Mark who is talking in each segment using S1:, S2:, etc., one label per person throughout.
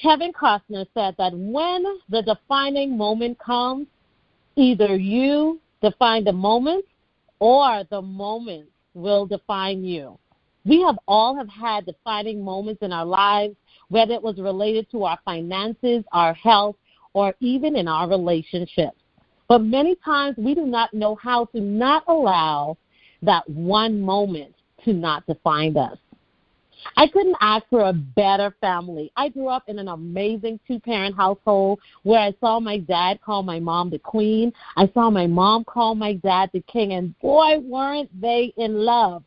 S1: Kevin Costner said that when the defining moment comes, either you define the moment or the moment will define you. We have all had defining moments in our lives, whether it was related to our finances, our health, or even in our relationships. But many times we do not know how to not allow that one moment to not define us. I couldn't ask for a better family. I grew up in an amazing two-parent household where I saw my dad call my mom the queen. I saw my mom call my dad the king, and boy, weren't they in love.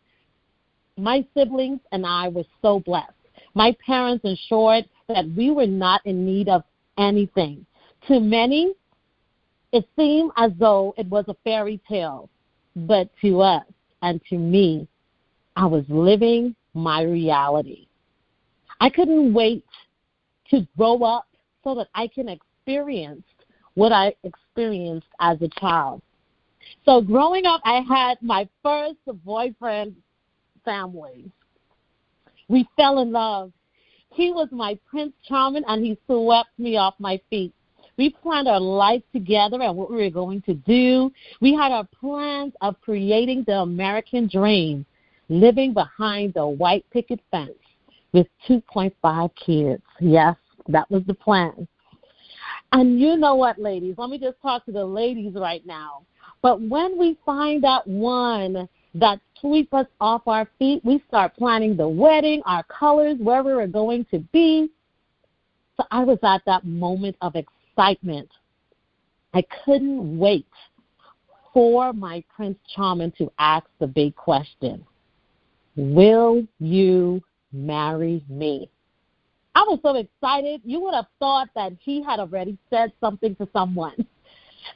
S1: My siblings and I were so blessed. My parents ensured that we were not in need of anything. To many, it seemed as though it was a fairy tale, but to us and to me, I was living my reality. I couldn't wait to grow up so that I can experience what I experienced as a child. So growing up, I had my first boyfriend family. We fell in love. He was my Prince Charming, and he swept me off my feet. We planned our life together and what we were going to do. We had our plans of creating the American dream, living behind the white picket fence with 2.5 kids. Yes, that was the plan. And you know what, ladies? Let me just talk to the ladies right now. But when we find that one that sweep us off our feet, we start planning the wedding, our colors, where we were going to be. So I was at that moment of excitement. I couldn't wait for my Prince Charming to ask the big question, will you marry me? I was so excited. You would have thought that he had already said something to someone.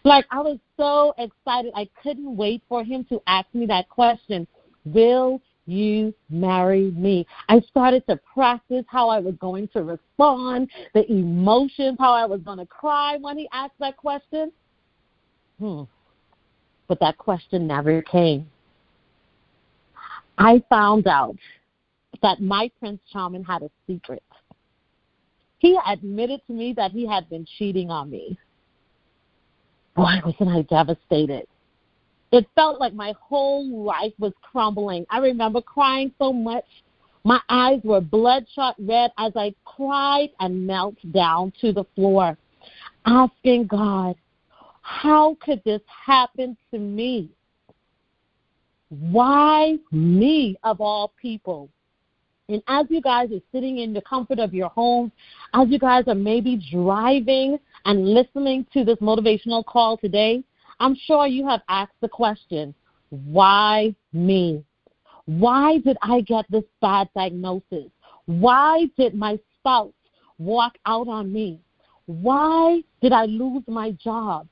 S1: Like, I was so excited. I couldn't wait for him to ask me that question, will you marry me? I started to practice how I was going to respond, the emotions, how I was going to cry when he asked that question. But that question never came. I found out that my Prince Charming had a secret. He admitted to me that he had been cheating on me. Boy, wasn't I devastated. It felt like my whole life was crumbling. I remember crying so much. My eyes were bloodshot red as I cried and knelt down to the floor, asking God, how could this happen to me? Why me, of all people? And as you guys are sitting in the comfort of your homes, as you guys are maybe driving and listening to this motivational call today, I'm sure you have asked the question, why me? Why did I get this bad diagnosis? Why did my spouse walk out on me? Why did I lose my job?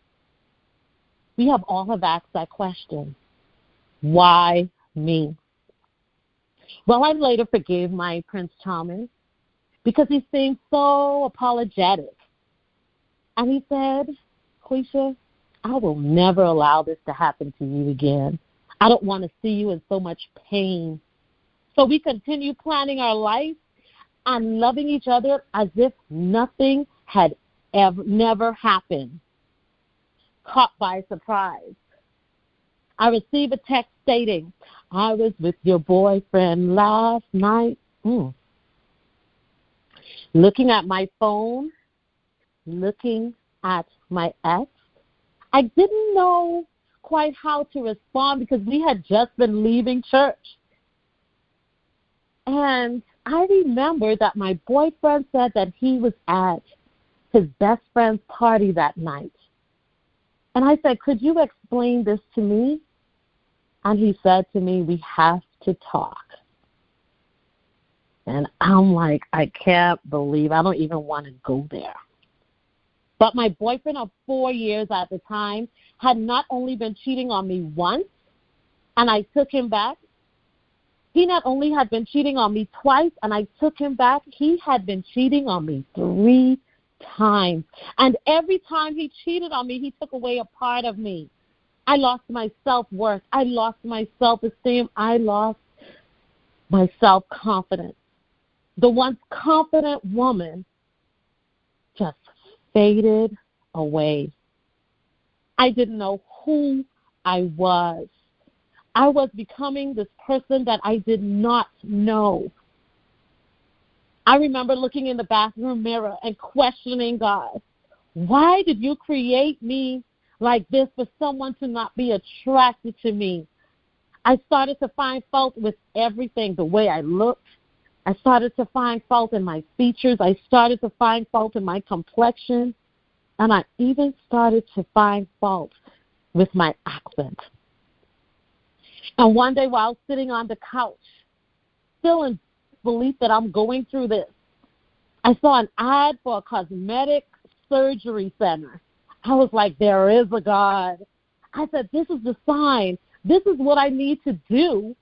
S1: We have all asked that question. Why me? Well, I later forgave my Prince Charming because he seemed so apologetic. And he said, LaQuisha, I will never allow this to happen to you again. I don't want to see you in so much pain. So we continue planning our life and loving each other as if nothing had never happened. Caught by surprise, I received a text stating, I was with your boyfriend last night. Looking at my phone, looking at my ex, I didn't know quite how to respond because we had just been leaving church. And I remember that my boyfriend said that he was at his best friend's party that night. And I said, could you explain this to me? And he said to me, we have to talk. And I'm like, I can't believe, I don't even want to go there. But my boyfriend of 4 years at the time had not only been cheating on me once, and I took him back. He not only had been cheating on me twice, and I took him back, he had been cheating on me 3 times. And every time he cheated on me, he took away a part of me. I lost my self-worth. I lost my self-esteem. I lost my self-confidence. The once confident woman faded away. I didn't know who I was. I was becoming this person that I did not know. I remember looking in the bathroom mirror and questioning God. Why did you create me like this for someone to not be attracted to me? I started to find fault with everything, the way I looked. I started to find fault in my features. I started to find fault in my complexion. And I even started to find fault with my accent. And one day while sitting on the couch, still in belief that I'm going through this, I saw an ad for a cosmetic surgery center. I was like, there is a God. I said, this is the sign. This is what I need to do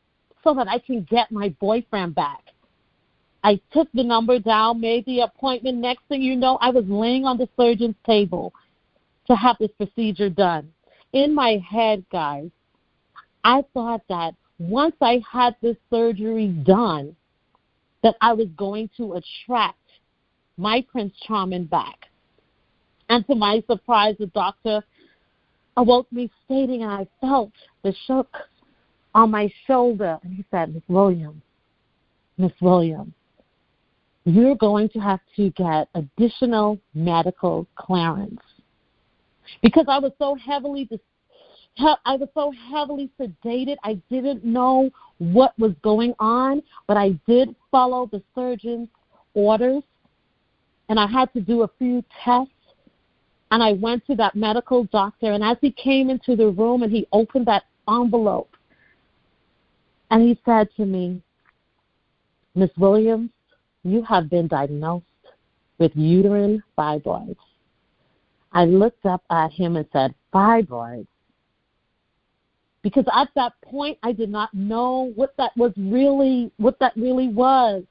S1: so that I can get my boyfriend back. I took the number down, made the appointment. Next thing you know, I was laying on the surgeon's table to have this procedure done. In my head, guys, I thought that once I had this surgery done, that I was going to attract my Prince Charming back. And to my surprise, the doctor awoke me stating, and I felt the shook on my shoulder. And he said, Miss Williams, you're going to have to get additional medical clearance. Because I was so heavily sedated, I didn't know what was going on, but I did follow the surgeon's orders, and I had to do a few tests, and I went to that medical doctor, and as he came into the room and he opened that envelope, and he said to me, Miss Williams, you have been diagnosed with uterine fibroids. I looked up at him and said, fibroids? Because at that point, I did not know what that really was.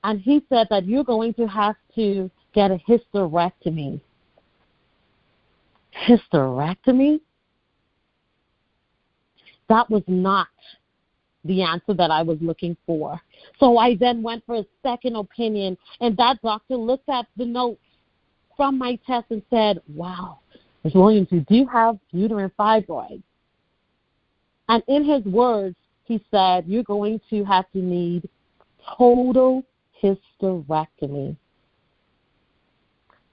S1: And he said that you're going to have to get a hysterectomy. Hysterectomy? That was not the answer that I was looking for. So I then went for a second opinion, and that doctor looked at the notes from my test and said, wow, Ms. Williams, you do have uterine fibroids. And in his words, he said, you're going to have to need total hysterectomy.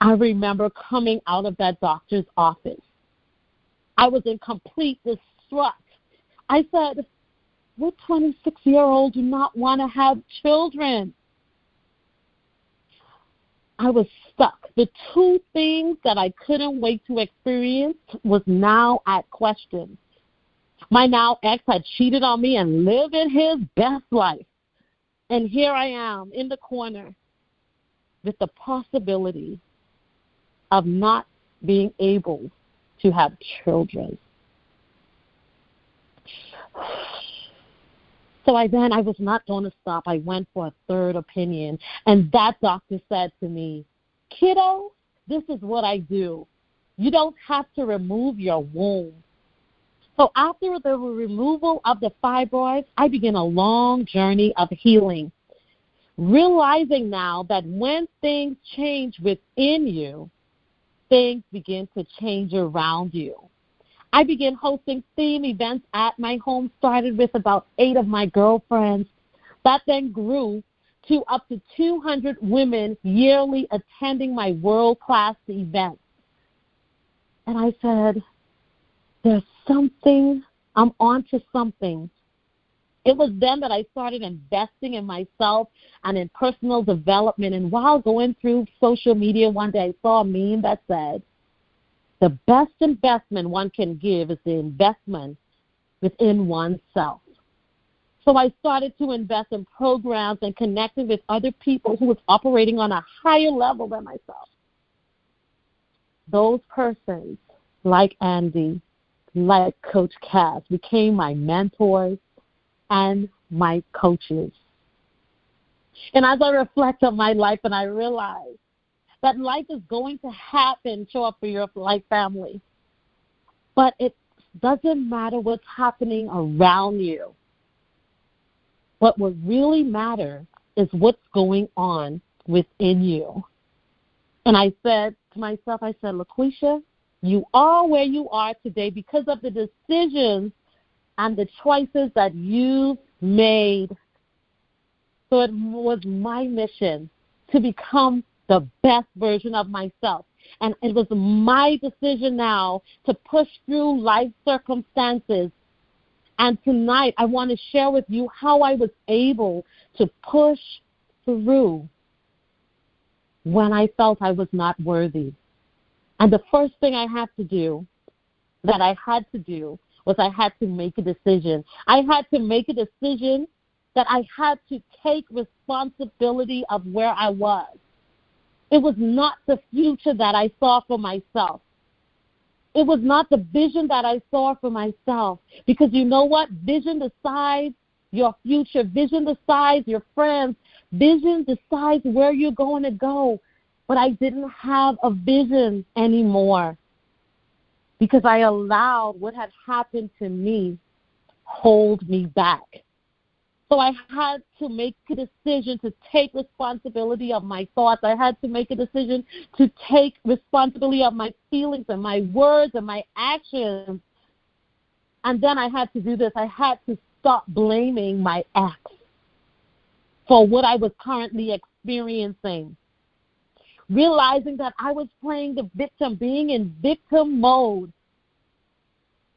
S1: I remember coming out of that doctor's office. I was in complete distraught. I said, what 26-year-old do not want to have children? I was stuck. The two things that I couldn't wait to experience was now at question. My now ex had cheated on me and living his best life. And here I am in the corner with the possibility of not being able to have children. So I was not going to stop. I went for a third opinion. And that doctor said to me, kiddo, this is what I do. You don't have to remove your womb. So after the removal of the fibroids, I began a long journey of healing, realizing now that when things change within you, things begin to change around you. I began hosting theme events at my home, started with about 8 of my girlfriends. That then grew to up to 200 women yearly attending my world-class events. And I said, there's something, I'm onto something. It was then that I started investing in myself and in personal development. And while going through social media one day, I saw a meme that said, the best investment one can give is the investment within oneself. So I started to invest in programs and connecting with other people who was operating on a higher level than myself. Those persons, like Andy, like Coach Cass, became my mentors and my coaches. And as I reflect on my life and I realize that life is going to happen, show up for your life family. But it doesn't matter what's happening around you. What will really matter is what's going on within you. And I said to myself, I said, LaQuisha, you are where you are today because of the decisions and the choices that you made. So it was my mission to become the best version of myself. And it was my decision now to push through life circumstances. And tonight I want to share with you how I was able to push through when I felt I was not worthy. And the first thing I had to do was I had to make a decision. I had to make a decision that I had to take responsibility of where I was. It was not the future that I saw for myself. It was not the vision that I saw for myself. Because you know what? Vision decides your future. Vision decides your friends. Vision decides where you're going to go. But I didn't have a vision anymore because I allowed what had happened to me hold me back. So I had to make a decision to take responsibility of my thoughts. I had to make a decision to take responsibility of my feelings and my words and my actions. And then I had to do this. I had to stop blaming my ex for what I was currently experiencing. Realizing that I was playing the victim, being in victim mode.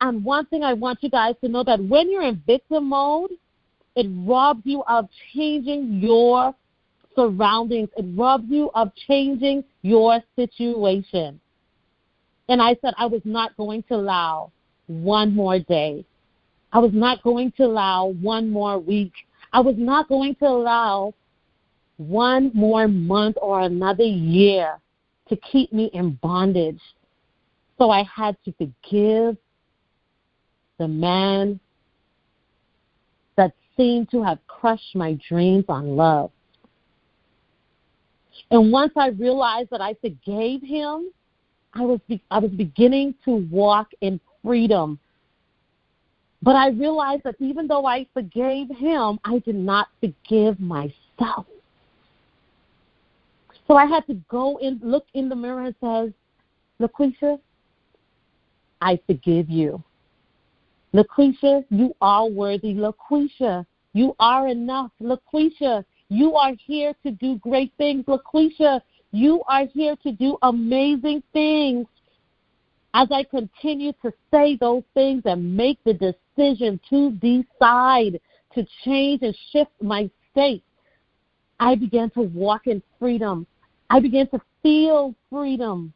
S1: And one thing I want you guys to know, that when you're in victim mode, it robs you of changing your surroundings. It robs you of changing your situation. And I said I was not going to allow one more day. I was not going to allow one more week. I was not going to allow one more month or another year to keep me in bondage. So I had to forgive the man that seemed to have crushed my dreams on love. And once I realized that I forgave him, I was beginning to walk in freedom. But I realized that even though I forgave him, I did not forgive myself. So I had to go and look in the mirror and say, LaQuisha, I forgive you. LaQuisha, you are worthy. LaQuisha, you are enough. LaQuisha, you are here to do great things. LaQuisha, you are here to do amazing things. As I continue to say those things and make the decision to decide to change and shift my state, I began to walk in freedom. I began to feel freedom.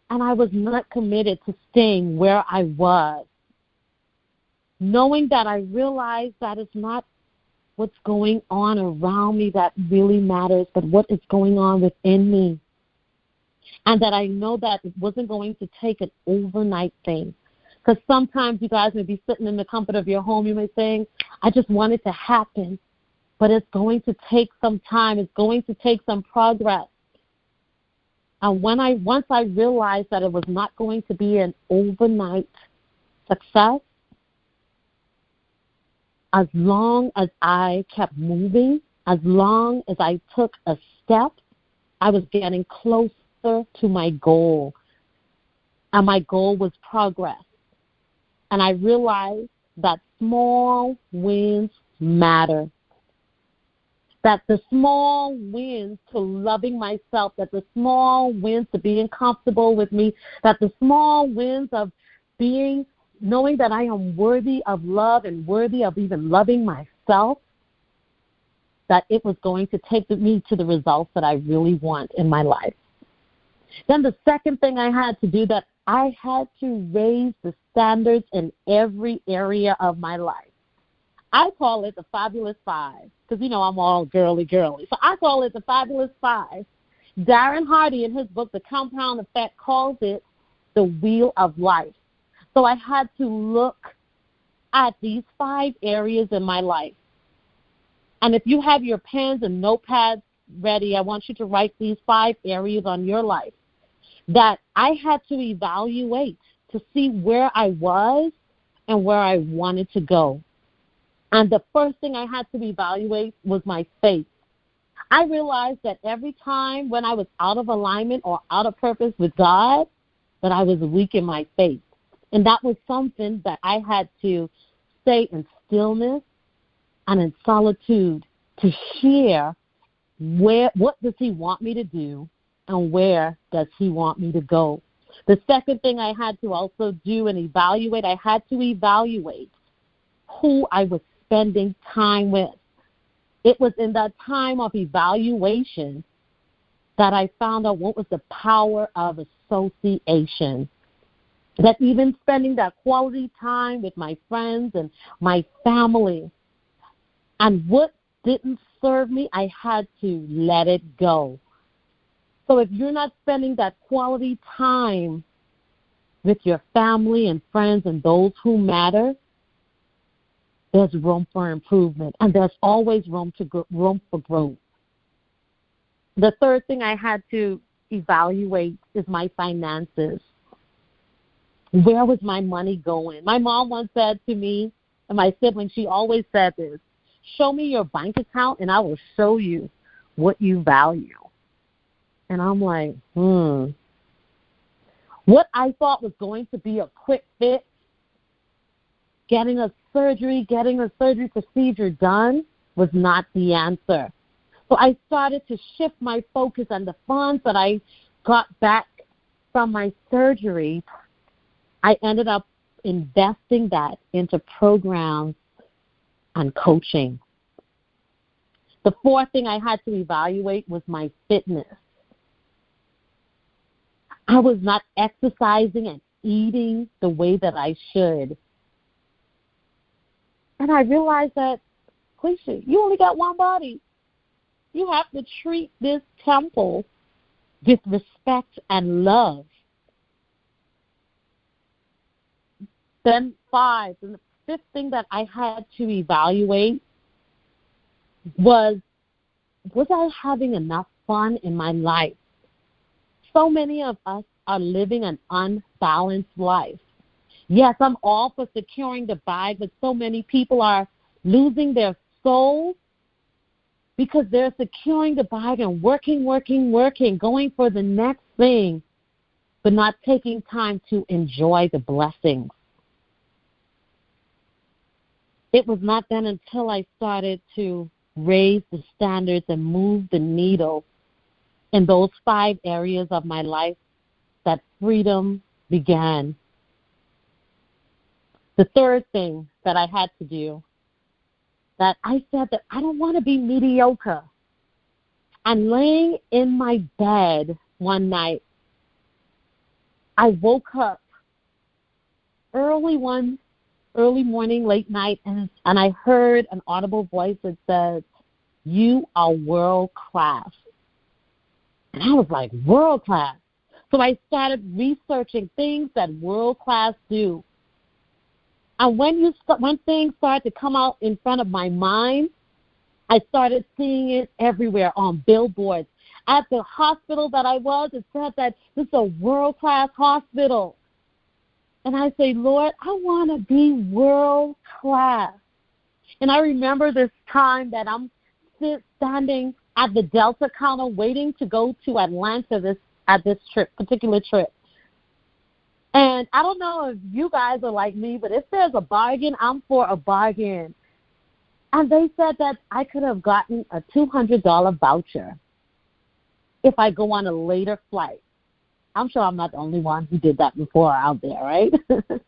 S1: And I was not committed to staying where I was. Knowing that I realized that it's not what's going on around me that really matters, but what is going on within me. And that I know that it wasn't going to take an overnight thing. Because sometimes you guys may be sitting in the comfort of your home, you may think, I just want it to happen. But it's going to take some time. It's going to take some progress. And once I realized that it was not going to be an overnight success, as long as I kept moving, as long as I took a step, I was getting closer to my goal. And my goal was progress. And I realized that small wins matter. That the small wins to loving myself, that the small wins to being comfortable with me, that the small wins of knowing that I am worthy of love and worthy of even loving myself, that it was going to take me to the results that I really want in my life. Then the second thing I had to do, that I had to raise the standards in every area of my life. I call it the Fabulous Five, because, I'm all girly. So I call it the Fabulous Five. Darren Hardy, in his book, The Compound Effect, calls it the Wheel of Life. So I had to look at these 5 areas in my life. And if you have your pens and notepads ready, I want you to write these 5 areas on your life that I had to evaluate to see where I was and where I wanted to go. And the first thing I had to evaluate was my faith. I realized that every time when I was out of alignment or out of purpose with God, that I was weak in my faith. And that was something that I had to stay in stillness and in solitude to share what does he want me to do and where does he want me to go. The second thing I had to also do and evaluate, I had to evaluate who I was spending time with. It was in that time of evaluation that I found out what was the power of association. That even spending that quality time with my friends and my family, and what didn't serve me, I had to let it go. So if you're not spending that quality time with your family and friends and those who matter, there's room for improvement, and there's always room for growth. The third thing I had to evaluate is my finances. Where was my money going? My mom once said to me, and my sibling, she always said this, show me your bank account and I will show you what you value. And I'm like, What I thought was going to be a quick fix, getting a surgery procedure done, was not the answer. So I started to shift my focus on the funds that I got back from my surgery. I ended up investing that into programs and coaching. The fourth thing I had to evaluate was my fitness. I was not exercising and eating the way that I should. And I realized that, LaQuisha, you only got one body. You have to treat this temple with respect and love. Then the fifth thing that I had to evaluate was I having enough fun in my life? So many of us are living an unbalanced life. Yes, I'm all for securing the bag, but so many people are losing their souls because they're securing the bag and working, going for the next thing, but not taking time to enjoy the blessings. It was not then until I started to raise the standards and move the needle in those 5 areas of my life that freedom began. The third thing that I had to do, that I said that I don't want to be mediocre. And laying in my bed one night, I woke up early morning, late night, and I heard an audible voice that said, "You are world class." And I was like, world class. So I started researching things that world class do. And when things started to come out in front of my mind, I started seeing it everywhere on billboards. At the hospital that I was, it said that this is a world-class hospital. And I say, Lord, I want to be world class. And I remember this time that I'm standing at the Delta counter waiting to go to Atlanta at this particular trip. And I don't know if you guys are like me, but if there's a bargain, I'm for a bargain. And they said that I could have gotten a $200 voucher if I go on a later flight. I'm sure I'm not the only one who did that before out there, right? So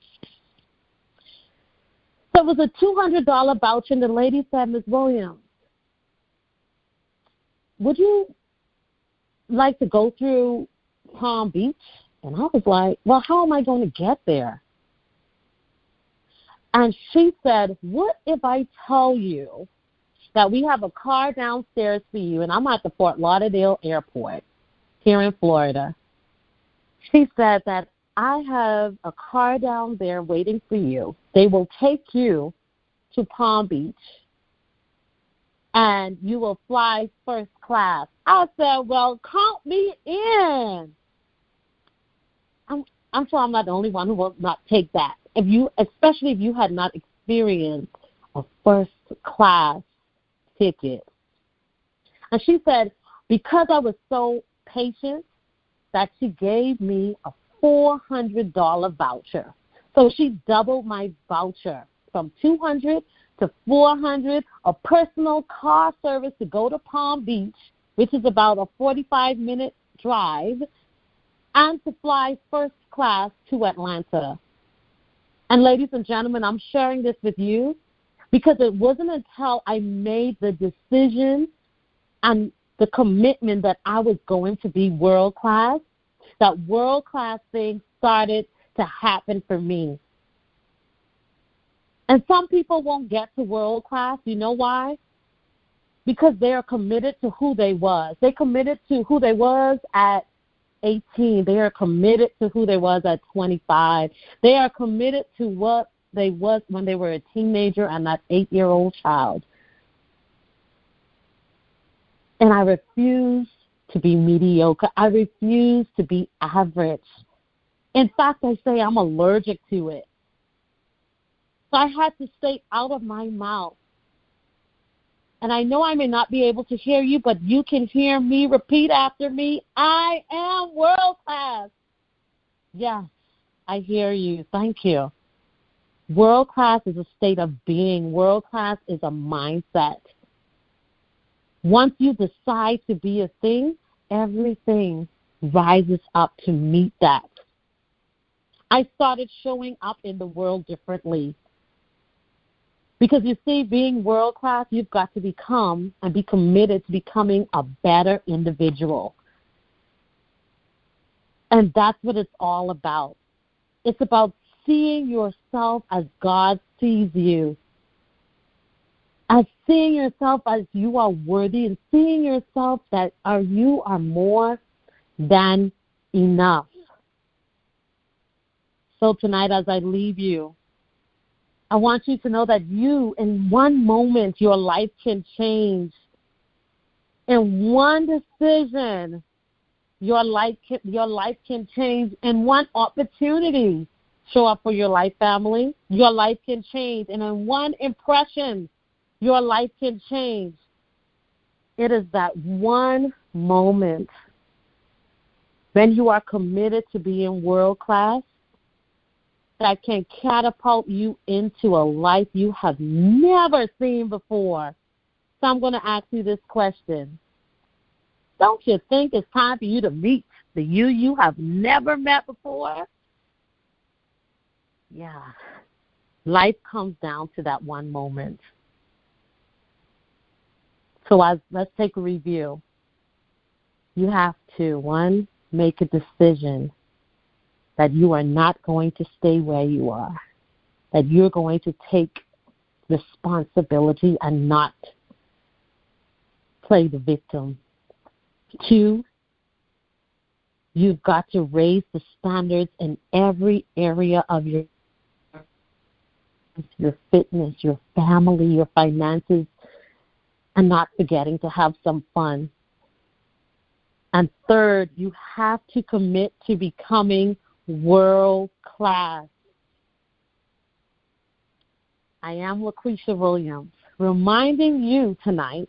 S1: it was a $200 voucher, and the lady said, Ms. Williams, would you like to go through Palm Beach? And I was like, well, how am I going to get there? And she said, what if I tell you that we have a car downstairs for you, and I'm at the Fort Lauderdale Airport here in Florida. She said that I have a car down there waiting for you. They will take you to Palm Beach, and you will fly first class. I said, well, count me in. I'm sure I'm not the only one who will not take that. Especially if you had not experienced a first class ticket. And she said, because I was so patient, that she gave me a $400 voucher. So she doubled my voucher from $200 to $400, a personal car service to go to Palm Beach, which is about a 45-minute drive, and to fly first class to Atlanta. And ladies and gentlemen, I'm sharing this with you because it wasn't until I made the decision and the commitment that I was going to be world class, that world class things started to happen for me. And some people won't get to world class. You know why? Because they are committed to who they was. They committed to who they was at 18. They are committed to who they was at 25. They are committed to what they was when they were a teenager and that 8-year-old child. And I refuse to be mediocre. I refuse to be average. In fact, I say I'm allergic to it. So I had to stay out of my mouth. And I know I may not be able to hear you, but you can hear me. Repeat after me. I am world class. Yes, I hear you. Thank you. World class is a state of being. World class is a mindset. Once you decide to be a thing, everything rises up to meet that. I started showing up in the world differently. Because you see, being world class, you've got to become and be committed to becoming a better individual. And that's what it's all about. It's about seeing yourself as God sees you. As seeing yourself as you are worthy and seeing yourself that you are more than enough. So tonight as I leave you, I want you to know that in one moment, your life can change. In one decision, your life can change. In one opportunity, show up for your life, family. Your life can change. And in one impression, your life can change. It is that one moment when you are committed to being world class that can catapult you into a life you have never seen before. So I'm going to ask you this question. Don't you think it's time for you to meet the you have never met before? Yeah. Life comes down to that one moment. So let's take a review. You have to, 1, make a decision that you are not going to stay where you are, that you're going to take responsibility and not play the victim. 2, you've got to raise the standards in every area of your fitness, your family, your finances, and not forgetting to have some fun. And 3rd, you have to commit to becoming world class. I am LaQuisha Williams, reminding you tonight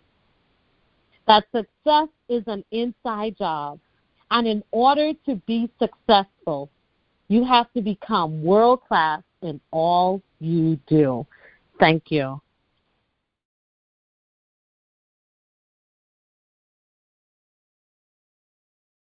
S1: that success is an inside job. And in order to be successful, you have to become world class in all you do. Thank you.